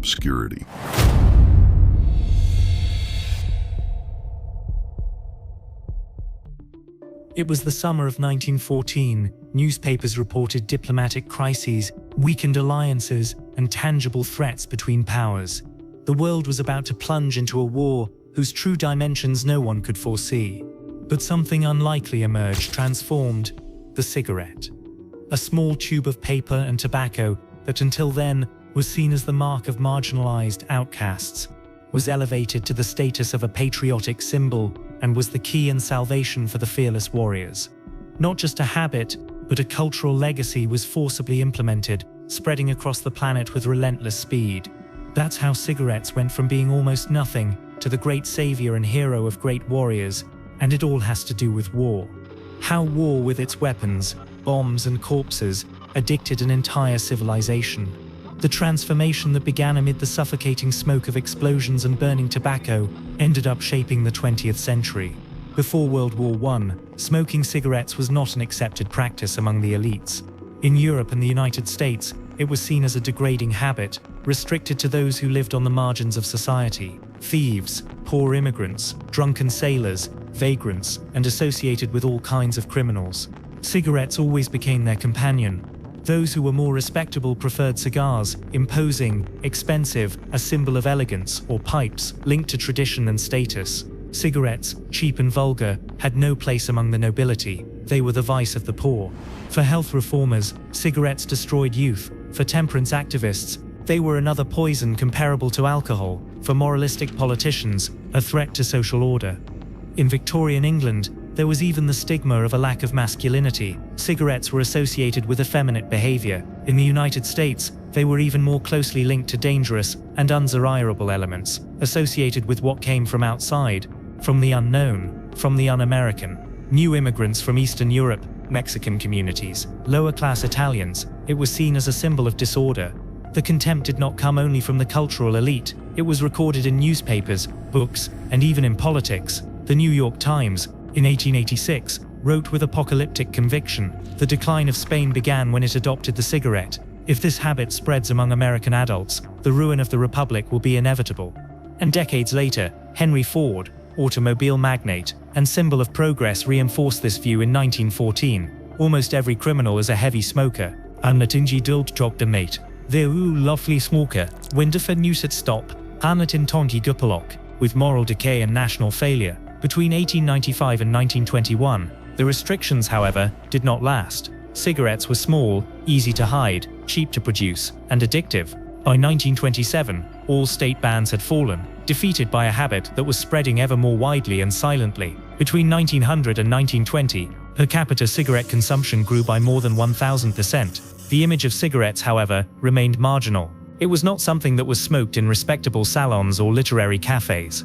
obscurity. It was the summer of 1914. Newspapers reported diplomatic crises, weakened alliances, and tangible threats between powers. The world was about to plunge into a war whose true dimensions no one could foresee. But something unlikely emerged, transformed: the cigarette. A small tube of paper and tobacco that until then was seen as the mark of marginalized outcasts, was elevated to the status of a patriotic symbol and was the key and salvation for the fearless warriors. Not just a habit, but a cultural legacy was forcibly implemented, spreading across the planet with relentless speed. That's how cigarettes went from being almost nothing to the great savior and hero of great warriors, and it all has to do with war. How war with its weapons, bombs and corpses, addicted an entire civilization. The transformation that began amid the suffocating smoke of explosions and burning tobacco ended up shaping the 20th century. Before World War I, smoking cigarettes was not an accepted practice among the elites. In Europe and the United States, it was seen as a degrading habit, restricted to those who lived on the margins of society: thieves, poor immigrants, drunken sailors, vagrants, and associated with all kinds of criminals. Cigarettes always became their companion. Those who were more respectable preferred cigars, imposing, expensive, a symbol of elegance, or pipes, linked to tradition and status. Cigarettes, cheap and vulgar, had no place among the nobility. They were the vice of the poor. For health reformers, cigarettes destroyed youth. For temperance activists, they were another poison comparable to alcohol. For moralistic politicians, a threat to social order. In Victorian England, there was even the stigma of a lack of masculinity. Cigarettes were associated with effeminate behavior. In the United States, they were even more closely linked to dangerous and undesirable elements, associated with what came from outside, from the unknown, from the un-American. New immigrants from Eastern Europe, Mexican communities, lower-class Italians, it was seen as a symbol of disorder. The contempt did not come only from the cultural elite, it was recorded in newspapers, books, and even in politics. The New York Times, in 1886, wrote with apocalyptic conviction: the decline of Spain began when it adopted the cigarette. If this habit spreads among American adults, the ruin of the Republic will be inevitable. And decades later, Henry Ford, automobile magnate and symbol of progress, reinforced this view in 1914. Almost every criminal is a heavy smoker. Han het ingeduld mate. There lovely smoker, winderford news het stop, han het in tonti gupalok, with moral decay and national failure. Between 1895 and 1921, the restrictions, however, did not last. Cigarettes were small, easy to hide, cheap to produce, and addictive. By 1927, all state bans had fallen, defeated by a habit that was spreading ever more widely and silently. Between 1900 and 1920, per capita cigarette consumption grew by more than 1,000%. The image of cigarettes, however, remained marginal. It was not something that was smoked in respectable salons or literary cafes.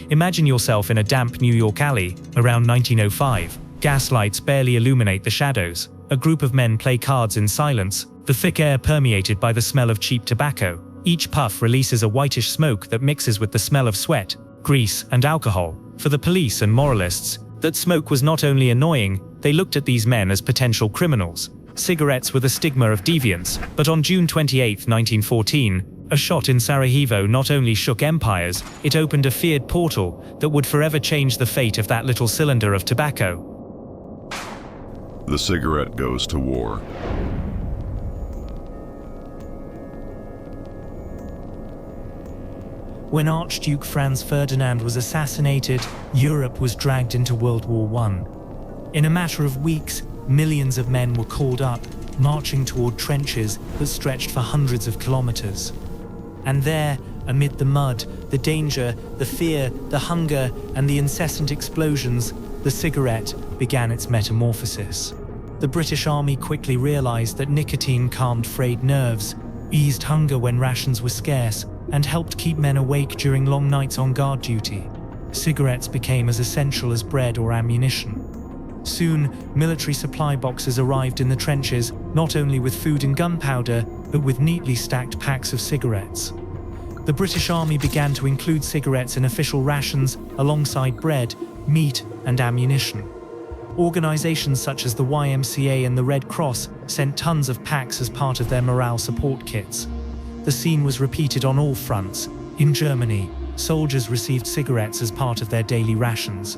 Imagine yourself in a damp New York alley, around 1905. Gaslights barely illuminate the shadows. A group of men play cards in silence, the thick air permeated by the smell of cheap tobacco. Each puff releases a whitish smoke that mixes with the smell of sweat, grease, and alcohol. For the police and moralists, that smoke was not only annoying, they looked at these men as potential criminals. Cigarettes were the stigma of deviance, but on June 28, 1914, a shot in Sarajevo not only shook empires, it opened a feared portal that would forever change the fate of that little cylinder of tobacco. The cigarette goes to war. When Archduke Franz Ferdinand was assassinated, Europe was dragged into World War I. In a matter of weeks, millions of men were called up, marching toward trenches that stretched for hundreds of kilometers. And there, amid the mud, the danger, the fear, the hunger, and the incessant explosions, the cigarette began its metamorphosis. The British Army quickly realized that nicotine calmed frayed nerves, eased hunger when rations were scarce, and helped keep men awake during long nights on guard duty. Cigarettes became as essential as bread or ammunition. Soon, military supply boxes arrived in the trenches, not only with food and gunpowder, but with neatly stacked packs of cigarettes. The British Army began to include cigarettes in official rations alongside bread, meat, and ammunition. Organizations such as the YMCA and the Red Cross sent tons of packs as part of their morale support kits. the scene was repeated on all fronts. In Germany, soldiers received cigarettes as part of their daily rations.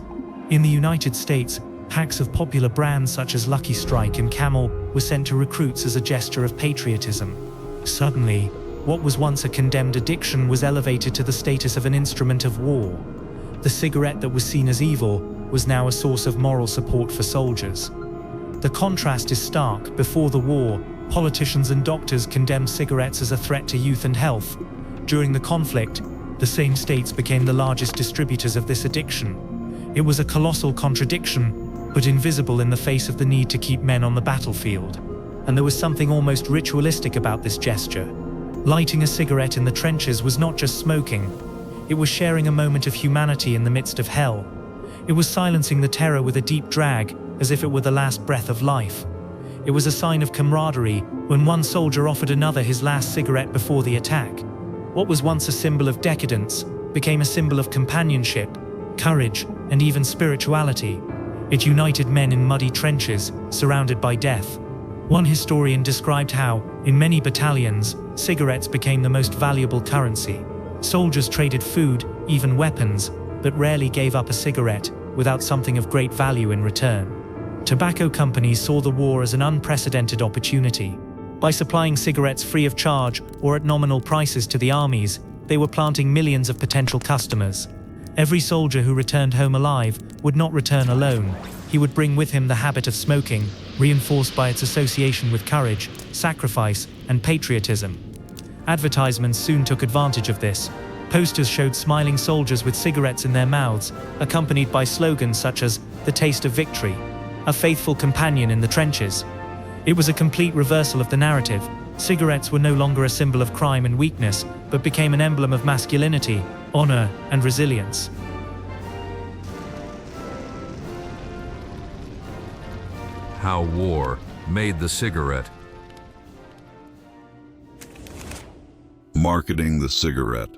In the United States, packs of popular brands such as Lucky Strike and Camel were sent to recruits as a gesture of patriotism. Suddenly, what was once a condemned addiction was elevated to the status of an instrument of war. The cigarette that was seen as evil was now a source of moral support for soldiers. The contrast is stark. Before the war, politicians and doctors condemned cigarettes as a threat to youth and health. During the conflict, the same states became the largest distributors of this addiction. It was a colossal contradiction, but invisible in the face of the need to keep men on the battlefield. And there was something almost ritualistic about this gesture. Lighting a cigarette in the trenches was not just smoking. It was sharing a moment of humanity in the midst of hell. It was silencing the terror with a deep drag, as if it were the last breath of life. It was a sign of camaraderie when one soldier offered another his last cigarette before the attack. What was once a symbol of decadence became a symbol of companionship, courage, and even spirituality. It united men in muddy trenches, surrounded by death. One historian described how, in many battalions, cigarettes became the most valuable currency. Soldiers traded food, even weapons, but rarely gave up a cigarette without something of great value in return. Tobacco companies saw the war as an unprecedented opportunity. By supplying cigarettes free of charge or at nominal prices to the armies, they were planting millions of potential customers. Every soldier who returned home alive would not return alone. He would bring with him the habit of smoking, reinforced by its association with courage, sacrifice, and patriotism. Advertisements soon took advantage of this. Posters showed smiling soldiers with cigarettes in their mouths, accompanied by slogans such as "The Taste of Victory," "A Faithful Companion in the Trenches." It was a complete reversal of the narrative. Cigarettes were no longer a symbol of crime and weakness, but became an emblem of masculinity, honor, and resilience. How war made the cigarette. Marketing the cigarette.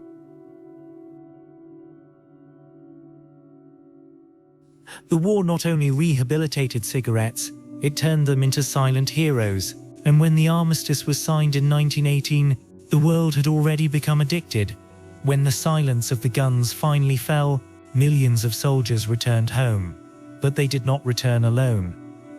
The war not only rehabilitated cigarettes, it turned them into silent heroes. And when the armistice was signed in 1918, the world had already become addicted. When the silence of the guns finally fell, millions of soldiers returned home. But they did not return alone.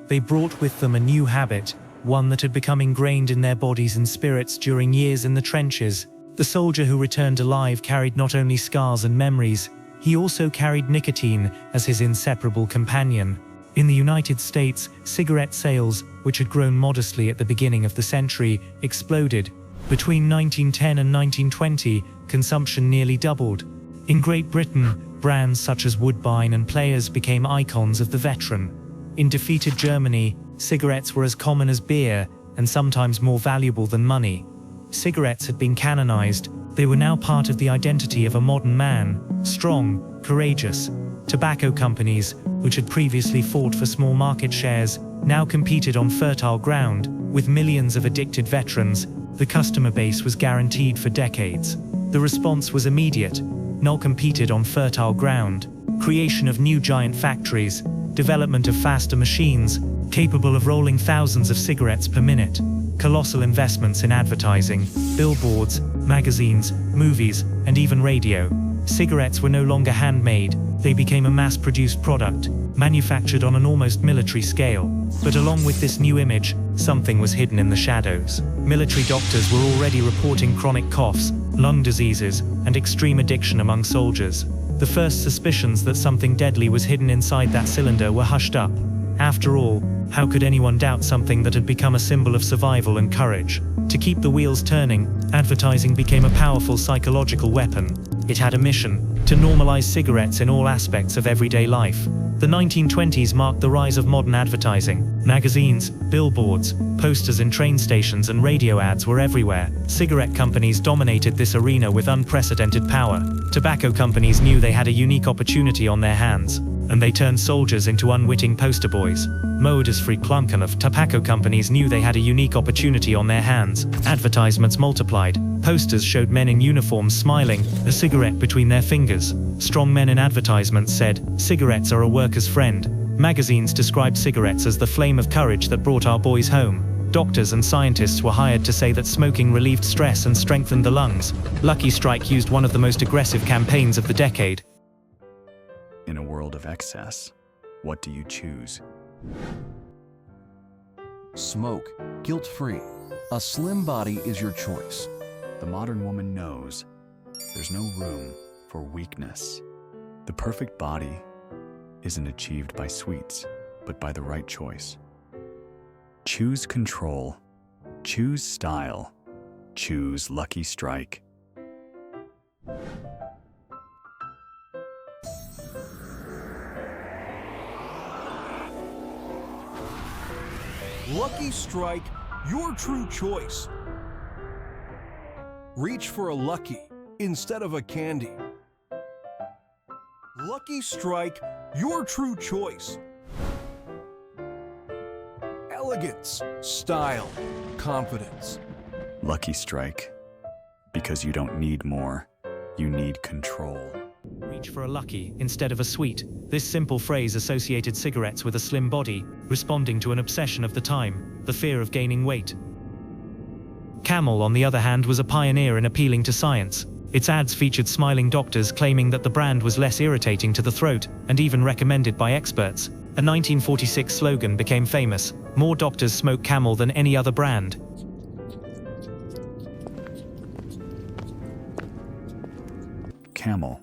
They brought with them a new habit, one that had become ingrained in their bodies and spirits during years in the trenches. The soldier who returned alive carried not only scars and memories, he also carried nicotine as his inseparable companion. In the United States, cigarette sales, which had grown modestly at the beginning of the century, exploded. Between 1910 and 1920, consumption nearly doubled. In Great Britain, brands such as Woodbine and Players became icons of the veteran. In defeated Germany, cigarettes were as common as beer, and sometimes more valuable than money. Cigarettes had been canonized. They were now part of the identity of a modern man, strong, courageous. Tobacco companies, which had previously fought for small market shares, now competed on fertile ground. With millions of addicted veterans, the customer base was guaranteed for decades. The response was immediate. Null competed on fertile ground. Creation of new giant factories, development of faster machines, capable of rolling thousands of cigarettes per minute. Colossal investments in advertising, billboards, magazines, movies, and even radio. Cigarettes were no longer handmade. They became a mass-produced product, manufactured on an almost military scale. But along with this new image, something was hidden in the shadows. Military doctors were already reporting chronic coughs, lung diseases, and extreme addiction among soldiers. The first suspicions that something deadly was hidden inside that cylinder were hushed up. After all, how could anyone doubt something that had become a symbol of survival and courage? To keep the wheels turning, advertising became a powerful psychological weapon. It had a mission: to normalize cigarettes in all aspects of everyday life. The 1920s marked the rise of modern advertising. Magazines, billboards, posters in train stations and radio ads were everywhere. Cigarette companies dominated this arena with unprecedented power. Tobacco companies knew they had a unique opportunity on their hands, and they turned soldiers into unwitting poster boys. Modesfrequenken of tobacco companies knew they had a unique opportunity on their hands. Advertisements multiplied. Posters showed men in uniforms smiling, a cigarette between their fingers. Strong men in advertisements said, "Cigarettes are a worker's friend." Magazines described cigarettes as the flame of courage that brought our boys home. Doctors and scientists were hired to say that smoking relieved stress and strengthened the lungs. Lucky Strike used one of the most aggressive campaigns of the decade. In a world of excess, what do you choose? Smoke, guilt-free. A slim body is your choice. The modern woman knows there's no room for weakness. The perfect body isn't achieved by sweets, but by the right choice. Choose control, choose style, choose Lucky Strike. Lucky Strike, your true choice. Reach for a Lucky instead of a candy. Lucky Strike, your true choice. Elegance, style, confidence. Lucky Strike, because you don't need more, you need control. Reach for a Lucky instead of a sweet. This simple phrase associated cigarettes with a slim body, responding to an obsession of the time, the fear of gaining weight. Camel, on the other hand, was a pioneer in appealing to science. Its ads featured smiling doctors claiming that the brand was less irritating to the throat, and even recommended by experts. A 1946 slogan became famous: "More doctors smoke Camel than any other brand." Camel,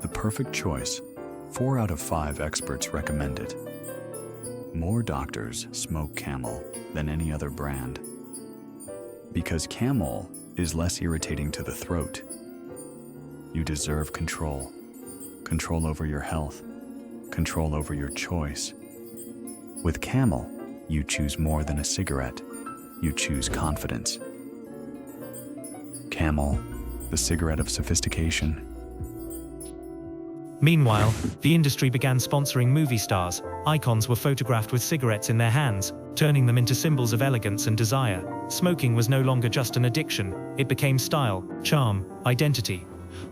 the perfect choice. 4 out of 5 experts recommend it. More doctors smoke Camel than any other brand. Because Camel is less irritating to the throat. You deserve control. Control over your health. Control over your choice. With Camel, you choose more than a cigarette. You choose confidence. Camel, the cigarette of sophistication. Meanwhile, the industry began sponsoring movie stars. Icons were photographed with cigarettes in their hands, turning them into symbols of elegance and desire. Smoking was no longer just an addiction, it became style, charm, identity.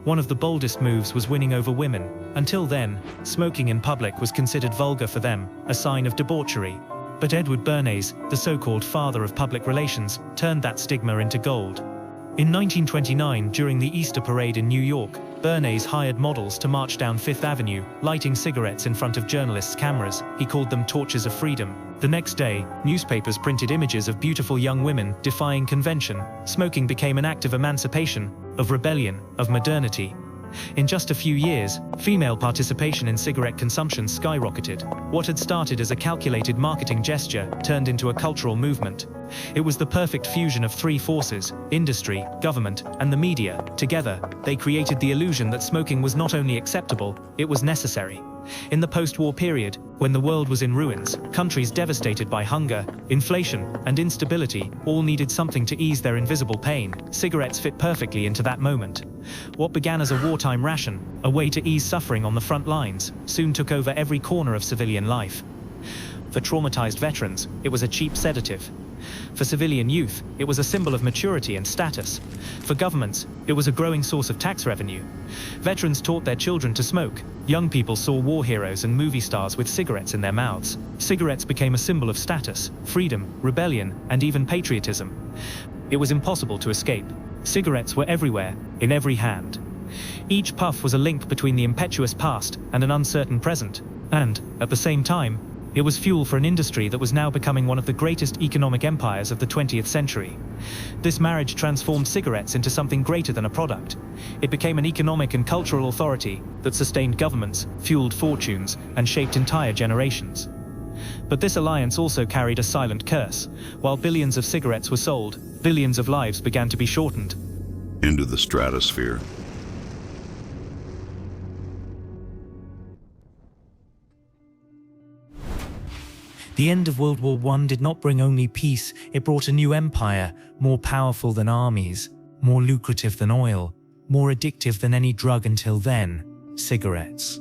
One of the boldest moves was winning over women. Until then, smoking in public was considered vulgar for them, a sign of debauchery. But Edward Bernays, the so-called father of public relations, turned that stigma into gold. In 1929, during the Easter Parade in New York, Bernays hired models to march down Fifth Avenue, lighting cigarettes in front of journalists' cameras. He called them torches of freedom. The next day, newspapers printed images of beautiful young women defying convention. Smoking became an act of emancipation, of rebellion, of modernity. In just a few years, female participation in cigarette consumption skyrocketed. What had started as a calculated marketing gesture turned into a cultural movement. It was the perfect fusion of 3 forces: industry, government, and the media. Together, they created the illusion that smoking was not only acceptable, it was necessary. In the post-war period, when the world was in ruins, countries devastated by hunger, inflation, and instability all needed something to ease their invisible pain. Cigarettes fit perfectly into that moment. What began as a wartime ration, a way to ease suffering on the front lines, soon took over every corner of civilian life. For traumatized veterans, it was a cheap sedative. For civilian youth, it was a symbol of maturity and status. For governments, it was a growing source of tax revenue. Veterans taught their children to smoke. Young people saw war heroes and movie stars with cigarettes in their mouths. Cigarettes became a symbol of status, freedom, rebellion, and even patriotism. It was impossible to escape. Cigarettes were everywhere, in every hand. Each puff was a link between the impetuous past and an uncertain present. And, at the same time, it was fuel for an industry that was now becoming one of the greatest economic empires of the 20th century. This marriage transformed cigarettes into something greater than a product. It became an economic and cultural authority that sustained governments, fueled fortunes, and shaped entire generations. But this alliance also carried a silent curse. While billions of cigarettes were sold, billions of lives began to be shortened. Into the stratosphere. The end of World War I did not bring only peace, it brought a new empire, more powerful than armies, more lucrative than oil, more addictive than any drug until then: cigarettes.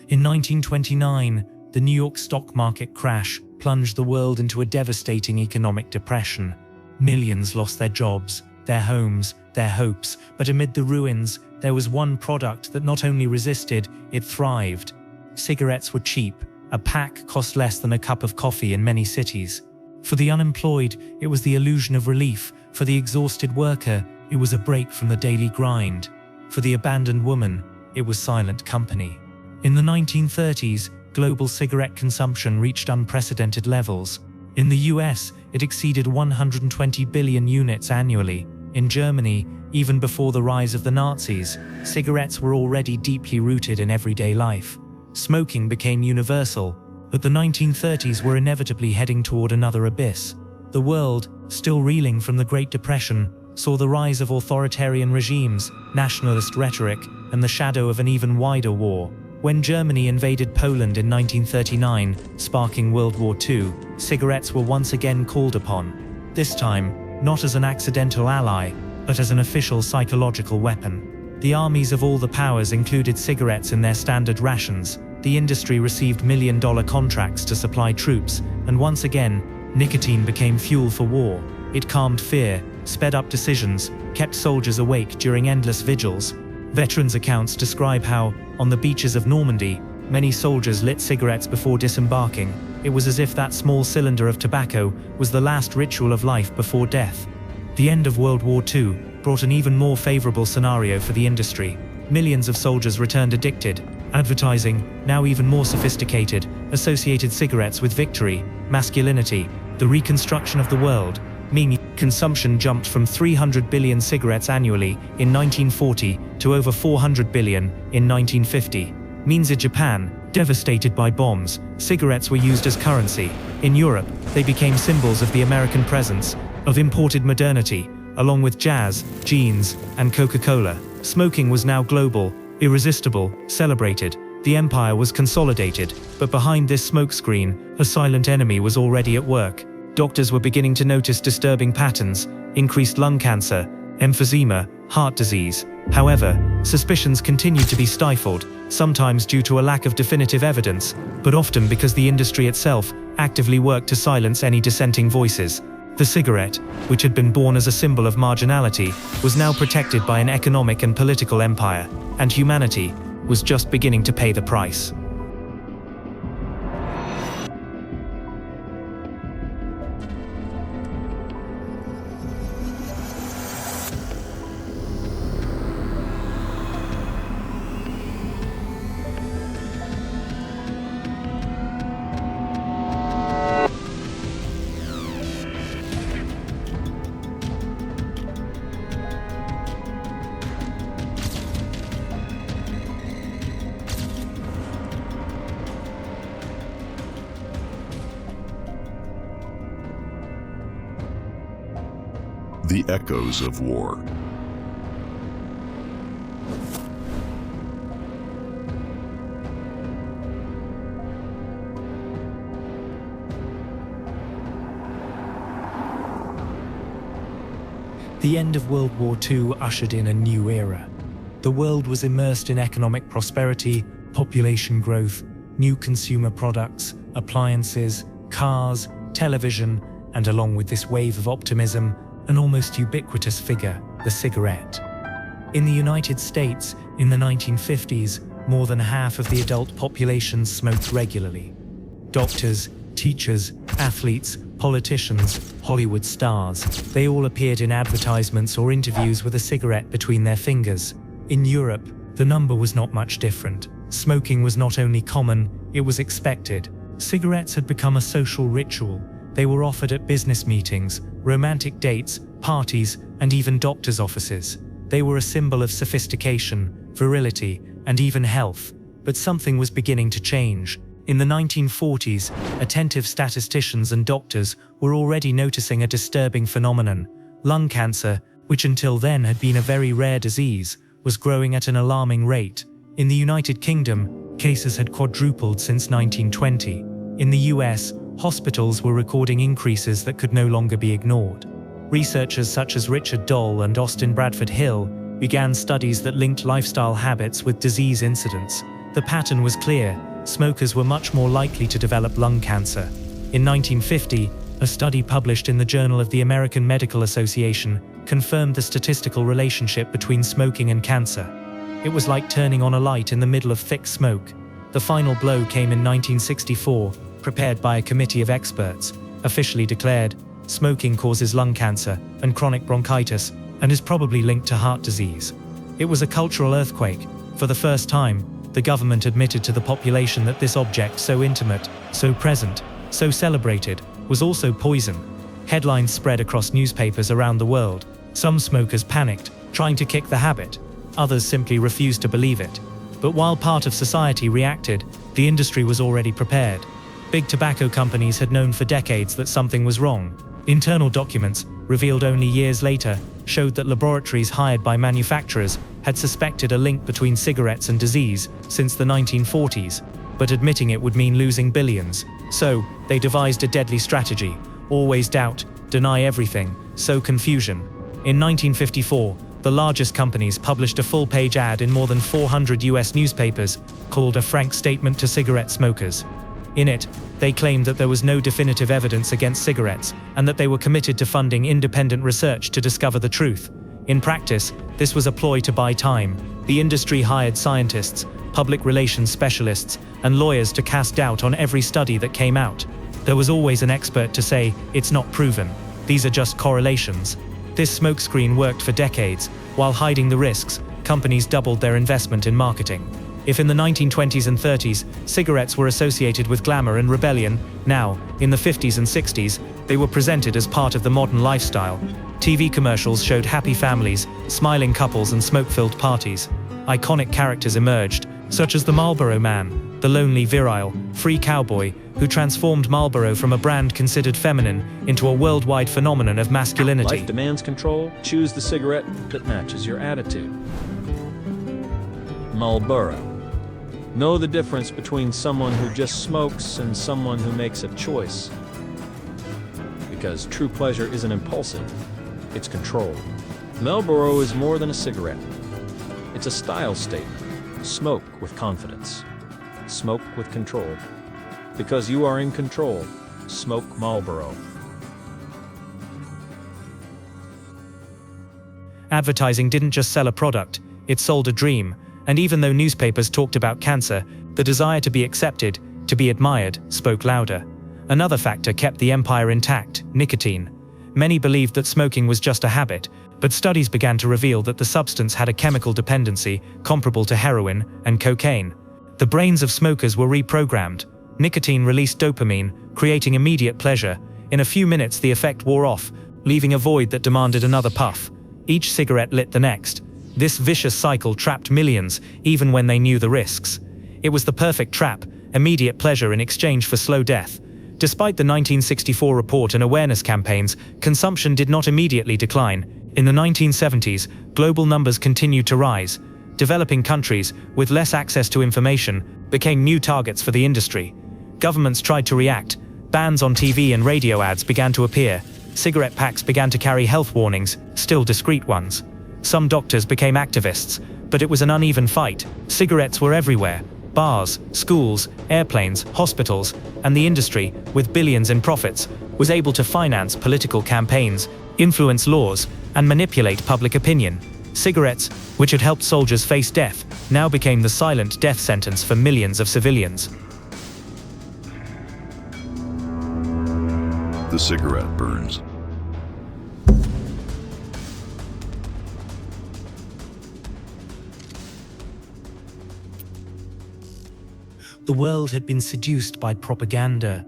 In 1929, the New York stock market crash plunged the world into a devastating economic depression. Millions lost their jobs, their homes, their hopes, but amid the ruins, there was one product that not only resisted, it thrived. Cigarettes were cheap. A pack cost less than a cup of coffee in many cities. For the unemployed, it was the illusion of relief. For the exhausted worker, it was a break from the daily grind. For the abandoned woman, it was silent company. In the 1930s, global cigarette consumption reached unprecedented levels. In the US, it exceeded 120 billion units annually. In Germany, even before the rise of the Nazis, cigarettes were already deeply rooted in everyday life. Smoking became universal, but the 1930s were inevitably heading toward another abyss. The world, still reeling from the Great Depression, saw the rise of authoritarian regimes, nationalist rhetoric, and the shadow of an even wider war. When Germany invaded Poland in 1939, sparking World War II, cigarettes were once again called upon. This time, not as an accidental ally, but as an official psychological weapon. The armies of all the powers included cigarettes in their standard rations. The industry received million-dollar contracts to supply troops, and once again, nicotine became fuel for war. It calmed fear, sped up decisions, kept soldiers awake during endless vigils. Veterans' accounts describe how, on the beaches of Normandy, many soldiers lit cigarettes before disembarking. It was as if that small cylinder of tobacco was the last ritual of life before death. The end of World War II brought an even more favorable scenario for the industry. Millions of soldiers returned addicted. Advertising, now even more sophisticated, associated cigarettes with victory, masculinity, the reconstruction of the world, meaning consumption jumped from 300 billion cigarettes annually in 1940 to over 400 billion in 1950. Means in Japan, devastated by bombs, cigarettes were used as currency. In Europe, they became symbols of the American presence, of imported modernity, along with jazz, jeans, and Coca-Cola. Smoking was now global, irresistible, celebrated. The empire was consolidated, but behind this smokescreen, a silent enemy was already at work. Doctors were beginning to notice disturbing patterns: increased lung cancer, emphysema, heart disease. However, suspicions continued to be stifled, sometimes due to a lack of definitive evidence, but often because the industry itself actively worked to silence any dissenting voices. The cigarette, which had been born as a symbol of marginality, was now protected by an economic and political empire, and humanity was just beginning to pay the price. The echoes of war. The end of World War II ushered in a new era. The world was immersed in economic prosperity, population growth, new consumer products, appliances, cars, television, and along with this wave of optimism, an almost ubiquitous figure, the cigarette. In the United States, in the 1950s, more than half of the adult population smoked regularly. Doctors, teachers, athletes, politicians, Hollywood stars, they all appeared in advertisements or interviews with a cigarette between their fingers. In Europe, the number was not much different. Smoking was not only common, it was expected. Cigarettes had become a social ritual. They were offered at business meetings, romantic dates, parties, and even doctors' offices. They were a symbol of sophistication, virility, and even health. But something was beginning to change. In the 1940s, attentive statisticians and doctors were already noticing a disturbing phenomenon. Lung cancer, which until then had been a very rare disease, was growing at an alarming rate. In the United Kingdom, cases had quadrupled since 1920. In the US, hospitals were recording increases that could no longer be ignored. Researchers such as Richard Doll and Austin Bradford Hill began studies that linked lifestyle habits with disease incidence. The pattern was clear: smokers were much more likely to develop lung cancer. In 1950, a study published in the Journal of the American Medical Association confirmed the statistical relationship between smoking and cancer. It was like turning on a light in the middle of thick smoke. The final blow came in 1964, prepared by a committee of experts. officially declared, smoking causes lung cancer and chronic bronchitis and is probably linked to heart disease. It was a cultural earthquake. For the first time, the government admitted to the population that this object, so intimate, so present, so celebrated, was also poison. Headlines spread across newspapers around the world. Some smokers panicked, trying to kick the habit. Others simply refused to believe it. But while part of society reacted, the industry was already prepared. Big tobacco companies had known for decades that something was wrong. Internal documents, revealed only years later, showed that laboratories hired by manufacturers had suspected a link between cigarettes and disease since the 1940s, but admitting it would mean losing billions. So, they devised a deadly strategy: always doubt, deny everything, sow confusion. In 1954, the largest companies published a full-page ad in more than 400 US newspapers called A Frank Statement to Cigarette Smokers. In it, they claimed that there was no definitive evidence against cigarettes and that they were committed to funding independent research to discover the truth. In practice, this was a ploy to buy time. The industry hired scientists, public relations specialists, and lawyers to cast doubt on every study that came out. There was always an expert to say, "It's not proven. These are just correlations." This smokescreen worked for decades. While hiding the risks, companies doubled their investment in marketing. If in the 1920s and 30s, cigarettes were associated with glamour and rebellion, now, in the 50s and 60s, they were presented as part of the modern lifestyle. TV commercials showed happy families, smiling couples and smoke-filled parties. Iconic characters emerged, such as the Marlboro Man, the lonely, virile, free cowboy who transformed Marlboro from a brand considered feminine into a worldwide phenomenon of masculinity. Life demands control. Choose the cigarette that matches your attitude. Marlboro. Know the difference between someone who just smokes and someone who makes a choice. Because true pleasure isn't impulsive, it's controlled. Marlboro is more than a cigarette. It's a style statement. Smoke with confidence. Smoke with control. Because you are in control, smoke Marlboro. Advertising didn't just sell a product, it sold a dream. And even though newspapers talked about cancer, the desire to be accepted, to be admired, spoke louder. Another factor kept the empire intact: nicotine. Many believed that smoking was just a habit, but studies began to reveal that the substance had a chemical dependency comparable to heroin and cocaine. The brains of smokers were reprogrammed. Nicotine released dopamine, creating immediate pleasure. In a few minutes the effect wore off, leaving a void that demanded another puff. Each cigarette lit the next. This vicious cycle trapped millions, even when they knew the risks. It was the perfect trap: immediate pleasure in exchange for slow death. Despite the 1964 report and awareness campaigns, consumption did not immediately decline. In the 1970s, global numbers continued to rise. Developing countries, with less access to information, became new targets for the industry. Governments tried to react. Bans on TV and radio ads began to appear. Cigarette packs began to carry health warnings, still discreet ones. Some doctors became activists, but it was an uneven fight. Cigarettes were everywhere: bars, schools, airplanes, hospitals, and the industry, with billions in profits, was able to finance political campaigns, influence laws, and manipulate public opinion. Cigarettes, which had helped soldiers face death, now became the silent death sentence for millions of civilians. The cigarette burns. The world had been seduced by propaganda.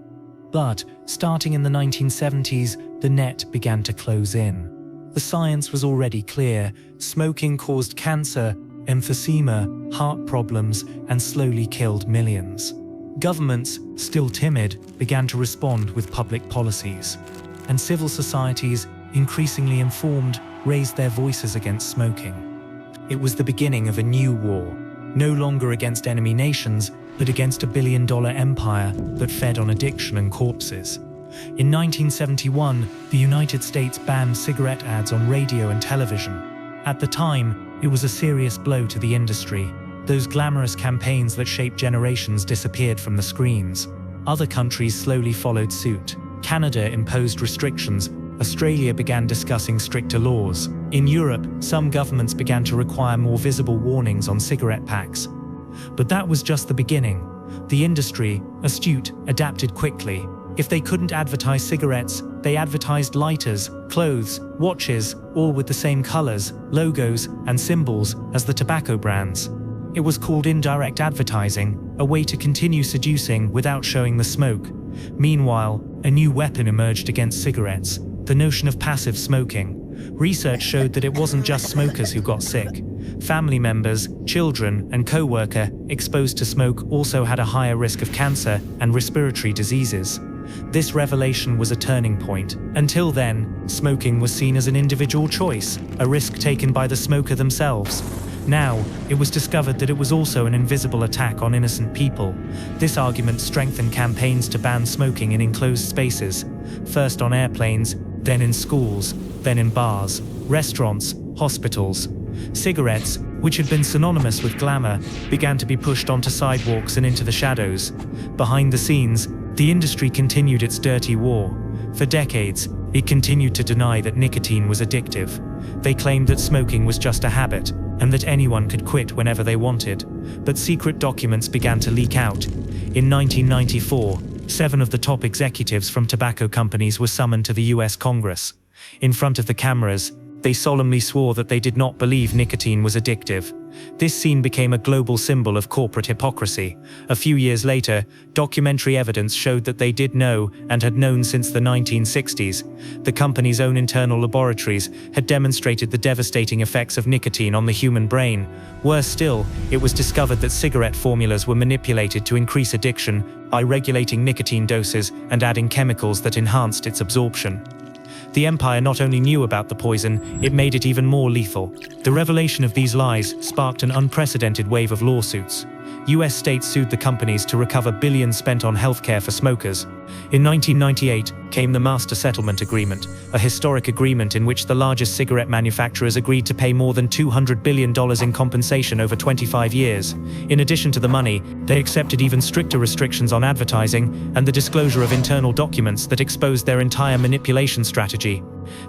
But, starting in the 1970s, the net began to close in. The science was already clear: smoking caused cancer, emphysema, heart problems, and slowly killed millions. Governments, still timid, began to respond with public policies. And civil societies, increasingly informed, raised their voices against smoking. It was the beginning of a new war, no longer against enemy nations, but against a billion-dollar empire that fed on addiction and corpses. In 1971, the United States banned cigarette ads on radio and television. At the time, it was a serious blow to the industry. Those glamorous campaigns that shaped generations disappeared from the screens. Other countries slowly followed suit. Canada imposed restrictions. Australia began discussing stricter laws. In Europe, some governments began to require more visible warnings on cigarette packs. But that was just the beginning. The industry, astute, adapted quickly. If they couldn't advertise cigarettes, they advertised lighters, clothes, watches, all with the same colors, logos, and symbols as the tobacco brands. It was called indirect advertising, a way to continue seducing without showing the smoke. Meanwhile, a new weapon emerged against cigarettes: the notion of passive smoking. Research showed that it wasn't just smokers who got sick. Family members, children, and co-worker exposed to smoke also had a higher risk of cancer and respiratory diseases. This revelation was a turning point. Until then, smoking was seen as an individual choice, a risk taken by the smoker themselves. Now, it was discovered that it was also an invisible attack on innocent people. This argument strengthened campaigns to ban smoking in enclosed spaces, first on airplanes, then in schools, then in bars, restaurants, hospitals. Cigarettes, which had been synonymous with glamour, began to be pushed onto sidewalks and into the shadows. Behind the scenes, the industry continued its dirty war. For decades, it continued to deny that nicotine was addictive. They claimed that smoking was just a habit, and that anyone could quit whenever they wanted. But secret documents began to leak out. In 1994, 7 of the top executives from tobacco companies were summoned to the US Congress. In front of the cameras, they solemnly swore that they did not believe nicotine was addictive. This scene became a global symbol of corporate hypocrisy. A few years later, documentary evidence showed that they did know, and had known since the 1960s. The company's own internal laboratories had demonstrated the devastating effects of nicotine on the human brain. Worse still, it was discovered that cigarette formulas were manipulated to increase addiction by regulating nicotine doses and adding chemicals that enhanced its absorption. The empire not only knew about the poison, it made it even more lethal. The revelation of these lies sparked an unprecedented wave of lawsuits. US states sued the companies to recover billions spent on healthcare for smokers. In 1998 came the Master Settlement Agreement, a historic agreement in which the largest cigarette manufacturers agreed to pay more than $200 billion in compensation over 25 years. In addition to the money, they accepted even stricter restrictions on advertising and the disclosure of internal documents that exposed their entire manipulation strategy.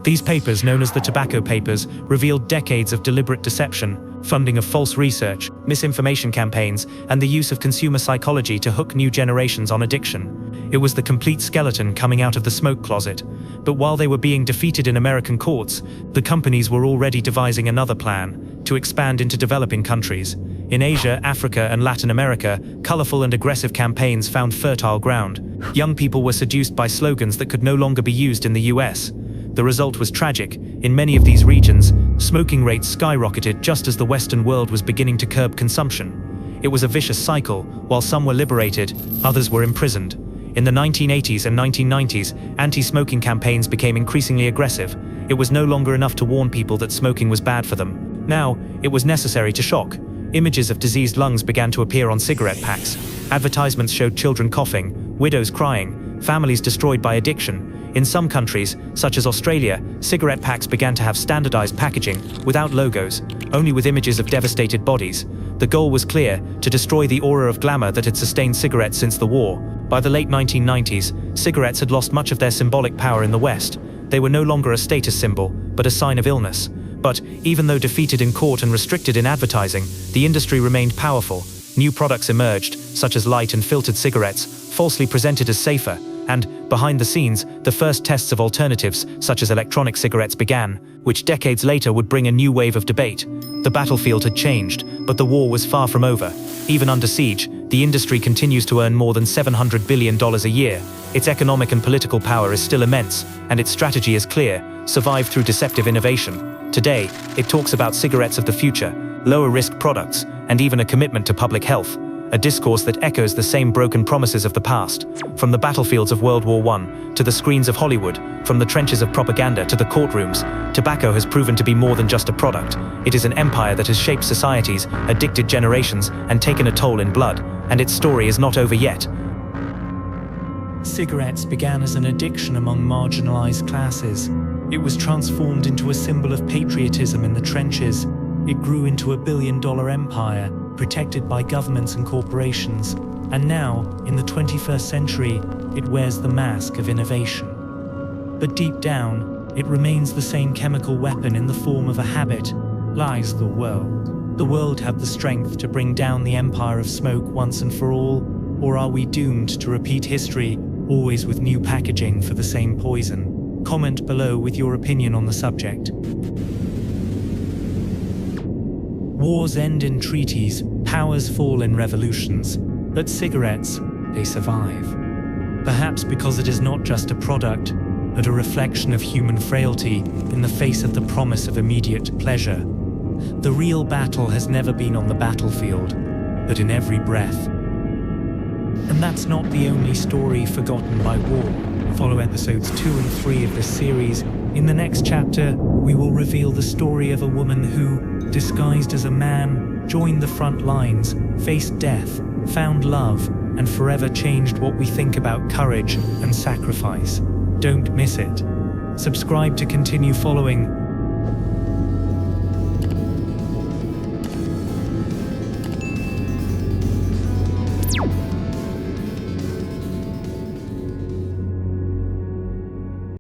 These papers, known as the Tobacco Papers, revealed decades of deliberate deception, funding of false research, misinformation campaigns, and the use of consumer psychology to hook new generations on addiction. It was the complete skeleton coming out of the smoke closet. But while they were being defeated in American courts, the companies were already devising another plan: to expand into developing countries. In Asia, Africa, and Latin America, colorful and aggressive campaigns found fertile ground. Young people were seduced by slogans that could no longer be used in the US. The result was tragic. In many of these regions, smoking rates skyrocketed just as the Western world was beginning to curb consumption. It was a vicious cycle. While some were liberated, others were imprisoned. In the 1980s and 1990s, anti-smoking campaigns became increasingly aggressive. It was no longer enough to warn people that smoking was bad for them. Now, it was necessary to shock. Images of diseased lungs began to appear on cigarette packs. Advertisements showed children coughing, widows crying, families destroyed by addiction. In some countries, such as Australia, cigarette packs began to have standardized packaging, without logos, only with images of devastated bodies. The goal was clear: to destroy the aura of glamour that had sustained cigarettes since the war. By the late 1990s, cigarettes had lost much of their symbolic power in the West. They were no longer a status symbol, but a sign of illness. But, even though defeated in court and restricted in advertising, the industry remained powerful. New products emerged, such as light and filtered cigarettes, falsely presented as safer. And, behind the scenes, the first tests of alternatives, such as electronic cigarettes, began, which decades later would bring a new wave of debate. The battlefield had changed, but the war was far from over. Even under siege, the industry continues to earn more than $700 billion a year. Its economic and political power is still immense, and its strategy is clear: survive through deceptive innovation. Today, it talks about cigarettes of the future, lower-risk products, and even a commitment to public health. A discourse that echoes the same broken promises of the past. From the battlefields of World War I, to the screens of Hollywood, from the trenches of propaganda to the courtrooms, tobacco has proven to be more than just a product. It is an empire that has shaped societies, addicted generations, and taken a toll in blood. And its story is not over yet. Cigarettes began as an addiction among marginalized classes. It was transformed into a symbol of patriotism in the trenches. It grew into a billion-dollar empire, protected by governments and corporations. And now, in the 21st century, it wears the mask of innovation. But deep down, it remains the same chemical weapon in the form of a habit. Lies the world. The world have the strength to bring down the empire of smoke once and for all? Or are we doomed to repeat history, always with new packaging for the same poison. Comment below with your opinion on the subject. Wars end in treaties, powers fall in revolutions, but cigarettes, they survive. Perhaps because it is not just a product, but a reflection of human frailty in the face of the promise of immediate pleasure. The real battle has never been on the battlefield, but in every breath. And that's not the only story forgotten by war. Follow episodes 2 and 3 of this series. In the next chapter, we will reveal the story of a woman who, disguised as a man, joined the front lines, faced death, found love, and forever changed what we think about courage and sacrifice. Don't miss it. Subscribe to continue following